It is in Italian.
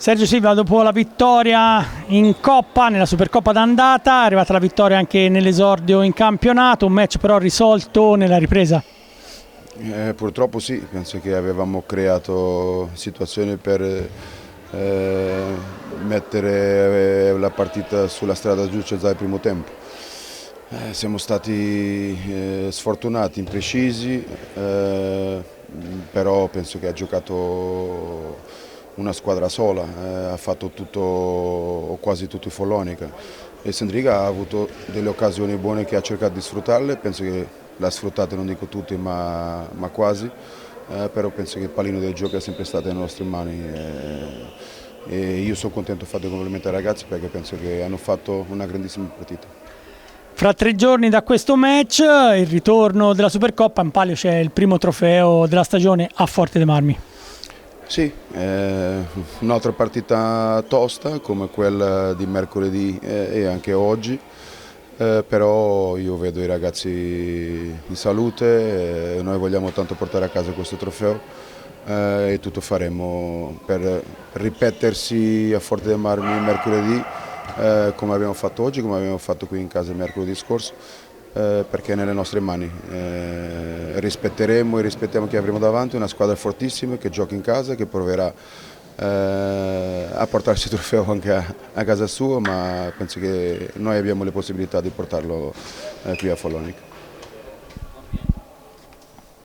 Sergio Silva, dopo la vittoria in Coppa, nella Supercoppa d'andata, è arrivata la vittoria anche nell'esordio in campionato, un match però risolto nella ripresa. Purtroppo sì, penso che avevamo creato situazioni per mettere la partita sulla strada giusta già al primo tempo. Siamo stati sfortunati, imprecisi, però penso che ha giocato una squadra sola, ha fatto tutto o quasi tutto il Follonica e Sandriga ha avuto delle occasioni buone che ha cercato di sfruttarle, penso che l'ha sfruttate, non dico tutte ma quasi, però penso che il pallino del gioco è sempre stato nelle nostre mani e io sono contento di fare dei complimenti ai ragazzi perché penso che hanno fatto una grandissima partita. Fra 3 giorni da questo match, il ritorno della Supercoppa, in palio c'è il primo trofeo della stagione a Forte dei Marmi. Sì, un'altra partita tosta come quella di mercoledì e anche oggi, però io vedo i ragazzi in salute, noi vogliamo tanto portare a casa questo trofeo e tutto faremo per ripetersi a Forte dei Marmi mercoledì come abbiamo fatto oggi, come abbiamo fatto qui in casa mercoledì scorso. Perché è nelle nostre mani, rispetteremo e rispettiamo chi avremo davanti, una squadra fortissima che gioca in casa, che proverà a portarsi il trofeo anche a casa sua, ma penso che noi abbiamo le possibilità di portarlo qui a Follonica.